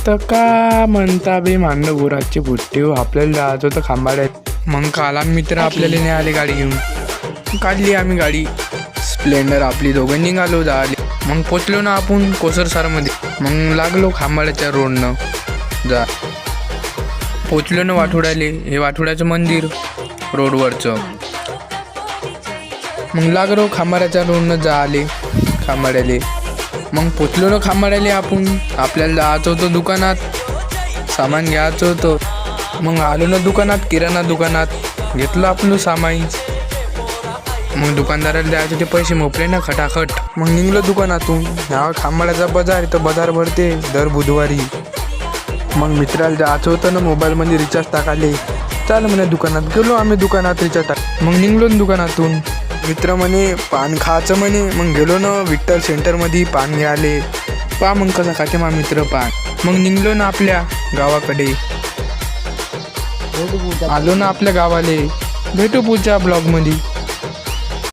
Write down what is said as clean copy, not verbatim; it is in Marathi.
तर का म्हणता बे मांडव गुराची बुट्टी हो, आपल्याला जायचं होतं खांबाड्यात. मग काल मित्र आपल्याला नाही आले गाडी घेऊन. काढली आम्ही गाडी स्प्लेंडर आपली, दोघं निघालो जायले. मग पोचलो ना आपण कोसरसारमध्ये. मग लागलो खांबाड्याच्या रोडनं जा. पोचलो ना वाठोड्याले, हे वाठोड्याचं मंदिर रोडवरचं. मग लागलो खांबाड्याच्या रोडनं जा आले खांबाड्याले. मग पोचलो ना खांबाड्याले आपण. आपल्याला जायचं होतं दुकानात, सामान घ्यायचं होतं. मग आलो ना दुकानात, किराणा दुकानात घेतलं आपलं सामान. मग दुकानदाराला द्यायचे ते पैसे मोपले ना खटाखट. मग निघलो दुकानातून. ह्या खांबाड्याचा बाजार, तर बाजार भरते दर बुधवारी. मग मित्राला जायचं होतं ना मोबाईलमध्ये रिचार्ज टाकाले. चाल म्हणे दुकानात. गेलो आम्ही दुकानात रिचार्ज टाक. मग निघलो ना दुकानातून. मित्र म्हणे पान खायचं म्हणे. मग गेलो ना विठ्ठल सेंटरमध्ये पान घ्यायले. पा मग कसं खाते मा मित्र पान. मग निघलो ना आपल्या गावाकडे. आलो ना आपल्या गावाले. भेटू पुढच्या ब्लॉगमध्ये.